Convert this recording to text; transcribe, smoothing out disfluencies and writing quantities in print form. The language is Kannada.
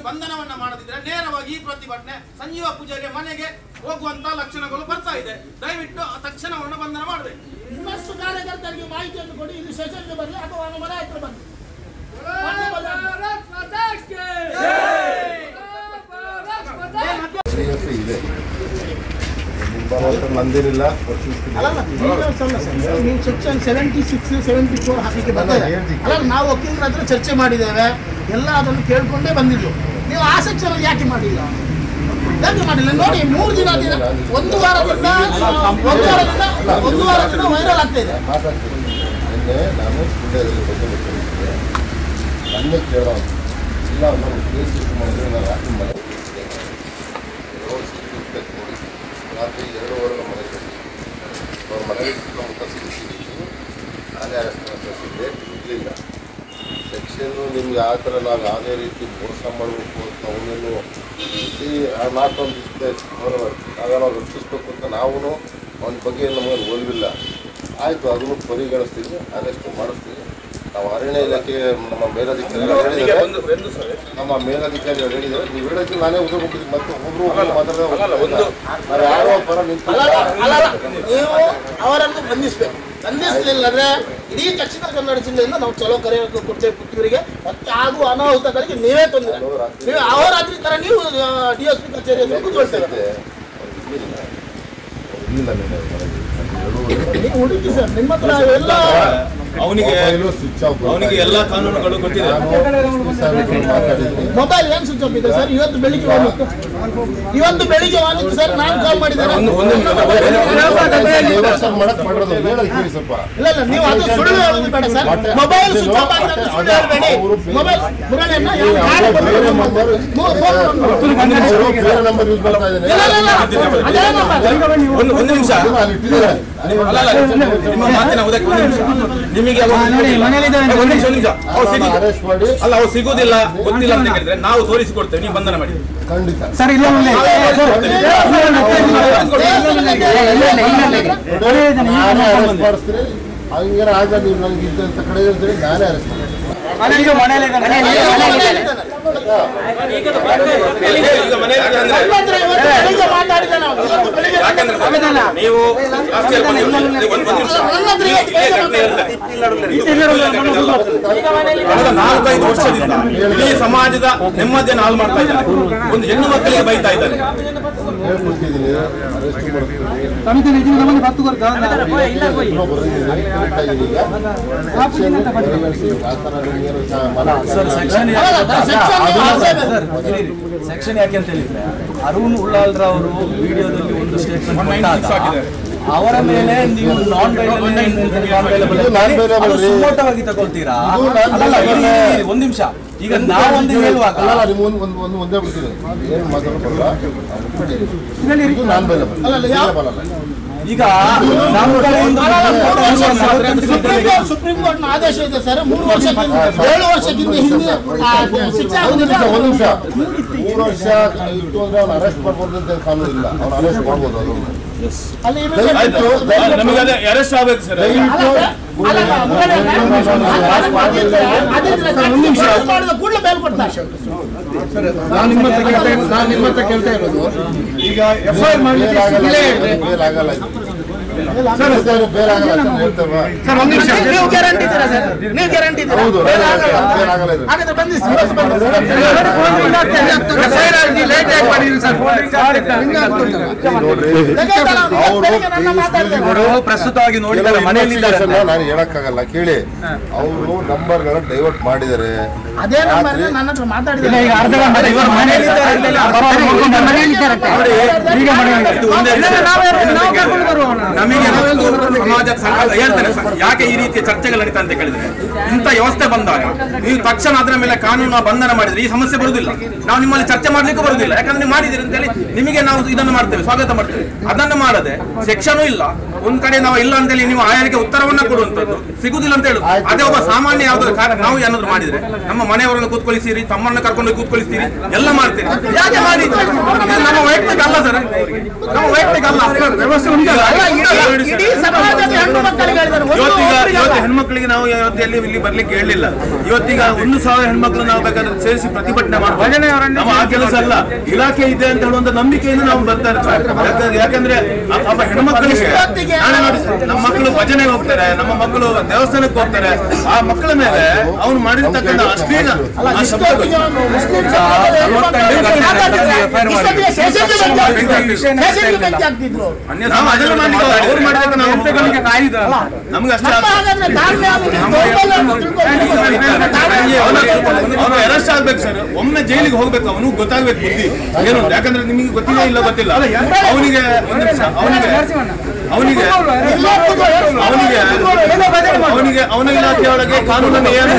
ಬಂಧನವನ್ನ ಮಾಡದಿದ್ರೆ ನೇರವಾಗಿ ಈ ಪ್ರತಿಭಟನೆ ಸಂಜೀವ ಪೂಜಾರಿ ಮನೆಗೆ ಹೋಗುವಂತ ಲಕ್ಷಣಗಳು ಬರ್ತಾ ಇದೆ. ದಯವಿಟ್ಟು ತಕ್ಷಣವನ್ನು ಬಂಧನ ಮಾಡಬೇಕು. ಇನ್ನಷ್ಟು ಕಾರ್ಯಕರ್ತರಿಗೆ ಮಾಹಿತಿಯನ್ನು ಕೊಡಿ. ಇಲ್ಲಿ ಸೆಷನ್ಗೆ ಬರಲಿ ಅಥವಾ ಮನೆ ಹತ್ರ ಬನ್ನಿ. ನಂದಿರಲಿಲ್ಲ ನೀವು ಸೆಕ್ಷನ್ 76, 74 ಹಾಕಲಿಕ್ಕೆ ಬರ್ತದೆ ಅಲ್ಲ. ನಾವು ವಕೀಲರ ಹತ್ರ ಚರ್ಚೆ ಮಾಡಿದ್ದೇವೆ, ಎಲ್ಲ ಅದನ್ನು ಕೇಳ್ಕೊಂಡೇ ಬಂದಿದ್ದು. ನೀವು ಆ ಸೆಕ್ಷನ್ ಯಾಕೆ ಮಾಡಿಲ್ಲ? ಯಾಕೆ ಮಾಡಿಲ್ಲ ನೋಡಿ. 3 ದಿನ ಒಂದು ವಾರದಿಂದ ವೈರಲ್ ಆಗ್ತಾ ಇದೆ. ನಾನು ಸುಳ್ಳ್ಯದಲ್ಲಿ ಬಗ್ಗೆ ನನ್ನ ಕೇಳೋ ಇಲ್ಲ ನಾವು ಕೇಸ್ ಮಾಡಿದ್ರೆ ನಾನು ರಾತ್ರಿ ಮನೆ ನೋಡಿ ರಾತ್ರಿ 2:15 ಮನೆ ಅವ್ರ ಮನೆಗೆ ಸುತ್ತಮುತ್ತ ಸಿಗ್ತಿದ್ದೀವಿ. ನಾನೇ ಅರೆಸ್ಟ್ ಮಾಡಿಸಿದ್ದೆ ಇರಲಿಲ್ಲ. ಸೆಕ್ಷನ್ನು ನಿಮ್ಗೆ ಆ ಥರ ನಾವು ಯಾವುದೇ ರೀತಿ ಮೋಸ ಮಾಡಬೇಕು ಅಂತ ಅವನೇನು ನಾಟೊಂದು ಇಷ್ಟೇ ಆಗ ನಾವು ರಕ್ಷಿಸ್ಬೇಕು ಅಂತ ನಾವು ಅವನ ಬಗ್ಗೆ ನಮಗೆ ಒಲವಿಲ್ಲ. ಆಯಿತು, ಅದನ್ನು ಪರಿಗಣಿಸ್ತೀವಿ, ಅರೆಸ್ಟ್ ಮಾಡಿಸ್ತೀವಿ. ನಾವು ಅರಣ್ಯ ಇಲಾಖೆ ನಮ್ಮ ಮೇಲಧಿಕಾರಿಗಳು ಹೇಳಿದ್ದಾರೆ, ನೀವು ಹೇಳೋಕ್ಕೆ ನಾನೇ ಉತ್ತರ ಕೊಟ್ಟಿದ್ದೀನಿ. ಮತ್ತೆ ಒಬ್ಬರು ಮಾತಾಡೋದು ನಾವು ಯಾರೋ ಪರ ನಿಂತು ನೀವು ಅವರನ್ನು ಬಂಧಿಸಬೇಕು. ಬಂಧಿಸಲಿಲ್ಲ ಅಂದರೆ ಇಡೀ ದಕ್ಷಿಣ ಕನ್ನಡ ಜಿಲ್ಲೆಯಿಂದ ನಾವು ಚಲೋ ಕರೆ ಕೊಡ್ತೇವೆ ಪುತ್ತೂರಿಗೆ. ಮತ್ತೆ ಆಗುವ ಅನಾಹುತಗಳಿಗೆ ನೀವೇ ತೊಂದರೆ. ನೀವು ಅವರಾದ್ರಿ ಥರ ನೀವು DSP ಕಚೇರಿಯಲ್ಲಿ ಕೂತ್ಕೊಳ್ತೇವೆ. ನೀವು ಹುಡುಕಿ ಸರ್, ನಿಮ್ಮ ಹತ್ರ ಎಲ್ಲ ಅವನಿಗೆ ಎಲ್ಲ ಕಾನೂನುಗಳು ಗೊತ್ತಿದೆ. ಮೊಬೈಲ್ ಏನು ಸ್ವಿಚ್ ಆಫ್ ಇದೆ ಸರ್? ಇವತ್ತು ಬೆಳಿಗ್ಗೆ ವಾನಿತ್ತು ಸರ್. ನಾನು ಕಾಲ್ ಮಾಡಿದ್ದೇನೆ. ಇಲ್ಲ ನೀವು ಅದು ಸುಳ್ಳು ಹೇಳೋದು ಬೇಡ ಸರ್. ಮೊಬೈಲ್ ಸ್ವಿಚ್ ಆಫ್ ಆಗಿದೆ ಅಂತ ಸುಳ್ಳು ಹೇಳಬೇಡಿ. ಮೊಬೈಲ್ ಮುರಳಿಯನ್ನ ಒಂದು ನಿಮಿಷ ನಿಮ್ಮ ಮಾತಿನ ನಿಮಗೆ ಅಲ್ಲ ಅವ್ರು ಸಿಗುವುದಿಲ್ಲ ಗೊತ್ತಿಲ್ಲ ಅಂತ ಹೇಳಿದ್ರೆ ನಾವು ತೋರಿಸಿಕೊಡ್ತೇವೆ, ನೀವು ಬಂಧನ ಮಾಡಿ. ಖಂಡಿತ ಸರ್. ಇಲ್ಲ ಮಾಡಿಸ್ತೀರಿ. ಹಂಗಾರ ಆಗ ನೀವು ನನಗೆ ಇದ್ದಂಥ ಕಡೆ ಹೇಳ್ತೀರಿ, ನಾನೇ ಅರೆಸ್ಟ್ ಮಾಡ್ತೀನಿ. ನೀವು ಕಳೆದ 4-5 ವರ್ಷದಿಂದ ಇಡೀ ಸಮಾಜದ ನೆಮ್ಮದಿಯನ್ನು ಹಾಳು ಮಾಡ್ತಾ ಇದ್ದಾರೆ. ಒಂದು ಹೆಣ್ಣು ಮಕ್ಕಳಿಗೆ ಬೈತಾ ಇದ್ದಾರೆ. ಹೇಳ್ಕೊಟ್ಟಿದ್ದೀನಿ, ಅರೆಸ್ಟ್ ಸೆಕ್ಷನ್ ಯಾಕೆ ಅಂತ ಹೇಳಿದ್ರೆ ಅರುಣ್ ಉಳ್ಳಾಲ್ರ ಅವರು ವಿಡಿಯೋದಲ್ಲಿ ಒಂದು ಸ್ಟೇಟ್ಮೆಂಟ್ ಅವರ ಮೇಲೆ ನೀವು ನಾನ್ ವೈಲೇಬಲ್ ಸುಮೋಟವಾಗಿ ತಗೊಳ್ತೀರಾ? ಒಂದ್ ನಿಮಿಷ, ಈಗ ನಾವೊಂದು ಹೇಳುವಾಗ ಒಂದೇ ಬಿಡ್ತೀನಿ, ಏನು ಮಾತಾಡೋಲ್ಲ. ನಾನ್ ವೈಲೇಬಲ್ ಈಗ ಸುಪ್ರೀಂ ಕೋರ್ಟ್ ಆದೇಶ ಇದೆ ಸರ್. 3 ವರ್ಷಕ್ಕಿಂತ 7 ವರ್ಷಕ್ಕಿಂತ ಹಿಂದೆ ಶಿಕ್ಷೆ ಆಗುದಿಲ್ಲ. 1 ನಿಮಿಷ, 3 ವರ್ಷ ಇಟ್ಟು ಅಂದ್ರೆ ಅವ್ನು ಅರೆಸ್ಟ್ ಮಾಡ್ಬೋದು ಅಂತ ಕಾನೂನು ಇಲ್ಲ. ಅವ್ನು ಅರೆಸ್ಟ್ ಮಾಡ್ಬೋದು. ಅದು ನಮಗೆ ಅರೆಸ್ಟ್ ಆಗ್ಬೇಕು ಸರ್. ಕೂಡಲೇ ಬೇಲ್ ಕೊಡ್ತಾರೆ. ನಾನು ನಿಮ್ಮ ಹತ್ರ ಕೇಳ್ತಾ ಇರೋದು, ಈಗ FIR ಮಾಡಲಿಕ್ಕೆ ಆಗಲ್ಲ. ಬೇರೆ ಆಗಲ್ಲ ಹೇಳ್ತೇವೆ. ನೀವು ಗ್ಯಾರಂಟಿ ಇದ್ದೀರಾ ಸರ್? ನೀವು ಗ್ಯಾರಂಟಿ ಇದ್ದೀರಾ? ಹೌದು, ಬೇರೆ ಆಗಲ್ಲ ಅಂತ? ಆಗಲ್ಲ ಇದು. ಹಾಗಾದ್ರೆ ಬಂದಿಸಿ, ಇವತ್ತು ಬಂದಿಸಿ. ಅವರು ಪ್ರಸ್ತುತವಾಗಿ ನೋಡಿದ್ದಾರೆ ಮನೆಯಲ್ಲಿದ್ದಾರೆ. ನಾನು ಹೇಳಕ್ಕಾಗಲ್ಲ, ಕೇಳಿ. ಅವರು ನಂಬರ್ಗಳ ಡೈವರ್ಟ್ ಮಾಡಿದ್ದಾರೆ. ಅದೇ ನಂಬರ್ ನನ್ನ ಹತ್ರ ಮಾತಾಡಿದ್ದಾರೆ. ಈಗ ಅರ್ಧ ಗಂಟೆ ಇವರು ಮನೆಯಲ್ಲಿದ್ದಾರೆ. ನಮಗೆ ಸಮಾಜ ಹೇಳ್ತಾರೆ ಸರ್, ಯಾಕೆ ಈ ರೀತಿಯ ಚರ್ಚೆಗಳು ನಡೀತಾ ಅಂತ ಕೇಳಿದ್ರೆ, ಇಂಥ ವ್ಯವಸ್ಥೆ ಬಂದಾಗ ನೀವು ತಕ್ಷಣ ಅದರ ಮೇಲೆ ಕಾನೂನು ಬಂಧನ ಮಾಡಿದ್ರೆ ಈ ಸಮಸ್ಯೆ ಬರುವುದಿಲ್ಲ. ನಾವು ನಿಮ್ಮಲ್ಲಿ ಚರ್ಚೆ ಮಾಡ್ಲಿಕ್ಕೆ ಬರುವುದಿಲ್ಲ, ಯಾಕಂದ್ರೆ ನೀವು ಮಾಡಿದಿರಿ ಅಂತ ಹೇಳಿ ನಿಮಗೆ ನಾವು ಇದನ್ನು ಮಾಡ್ತೇವೆ, ಸ್ವಾಗತ ಮಾಡ್ತೇವೆ. ಅದನ್ನು ಮಾಡದೆ ಸೆಕ್ಷನ್ ಇಲ್ಲ, ಒಂದ್ ಕಡೆ ನಾವು ಇಲ್ಲ ಅಂತೇಳಿ ನೀವು ಆಯಾರಿಗೆ ಉತ್ತರವನ್ನ ಕೊಡುವಂತದ್ದು ಸಿಗುದಿಲ್ಲ ಅಂತ ಹೇಳುದು. ಅದೇ ಒಬ್ಬ ಸಾಮಾನ್ಯ ಯಾವ್ದಾದ್ರು ನಾವು ಏನಾದ್ರು ಮಾಡಿದ್ರೆ ನಮ್ಮ ಮನೆಯವರನ್ನು ಕೂತ್ಕೊಳಿಸ್ತೀರಿ, ತಮ್ಮನ್ನ ಕರ್ಕೊಂಡು ಕೂತ್ಕೊಳಿಸ್ತೀರಿ, ಎಲ್ಲ ಮಾಡ್ತೀರಿ. ಯಾಕೆ ಮಾಡಿದ್ರಿ? ನಮ್ಮ ವೈಯಕ್ತಿಕ ಅಲ್ಲ ಸರ್, ನಮ್ಮ ವೈಯಕ್ತಿಕ ಅಲ್ಲ, ವ್ಯವಸ್ಥೆ ಉಂಟು. ಇಡೀ ಸಮಾಜದ ಹೆಣ್ಣು ಮಕ್ಕಳಿಗೆ ಹೇಳಿದ್ದಾರೆ. ಇವತ್ತು ಹೆಣ್ಮಕ್ಳಿಗೆ ನಾವು ಇವತ್ತಲ್ಲಿ ಇಲ್ಲಿ ಬರ್ಲಿಕ್ಕೆ ಹೇಳಿಲ್ಲ. ಇವತ್ತೀಗ 1,000 ಹೆಣ್ಮಕ್ಳು ನಾವು ಬೇಕಾದ್ರೆ ಸೇರಿಸಿ ಪ್ರತಿಭಟನೆ ಮಾಡ್ಬೋದು. ನಮ್ಮ ಆ ಕೆಲಸ ಅಲ್ಲ, ಇಲಾಖೆ ಇದೆ ಅಂತ ಹೇಳುವಂತ ನಂಬಿಕೆಯಿಂದ ನಾವು ಬರ್ತಾ ಇರ್ತೀವಿ. ಯಾಕಂದ್ರೆ ಒಬ್ಬ ಹೆಣ್ಮಕ್ಳಿಗೆ ನಾಳೆ ನೋಡಿ, ನಮ್ಮ ಮಕ್ಕಳು ಭಜನೆಗೆ ಹೋಗ್ತಾರೆ, ನಮ್ಮ ಮಕ್ಕಳು ದೇವಸ್ಥಾನಕ್ಕೆ ಹೋಗ್ತಾರೆ. ಆ ಮಕ್ಕಳ ಮೇಲೆ ಅವನು ಮಾಡಿರ್ತಕ್ಕಂಥ ಅಶ್ಲೀಲ ನಮ್ಗೆ ಅಷ್ಟೇ ಅವನು ಅರೆಸ್ಟ್ ಆಗ್ಬೇಕು ಸರ್, ಒಮ್ಮೆ ಜೈಲಿಗೆ ಹೋಗ್ಬೇಕು, ಅವನು ಗೊತ್ತಾಗ್ಬೇಕು ಬುದ್ಧಿ ಏನು. ಯಾಕಂದ್ರೆ ನಿಮಗೆ ಗೊತ್ತಿದೆ ಇಲ್ಲ ಗೊತ್ತಿಲ್ಲ, ಅವನಿಗೆ ಅವನ ಇಲಾಖೆಯೊಳಗೆ ಕಾನೂನನ್ನು ಏನು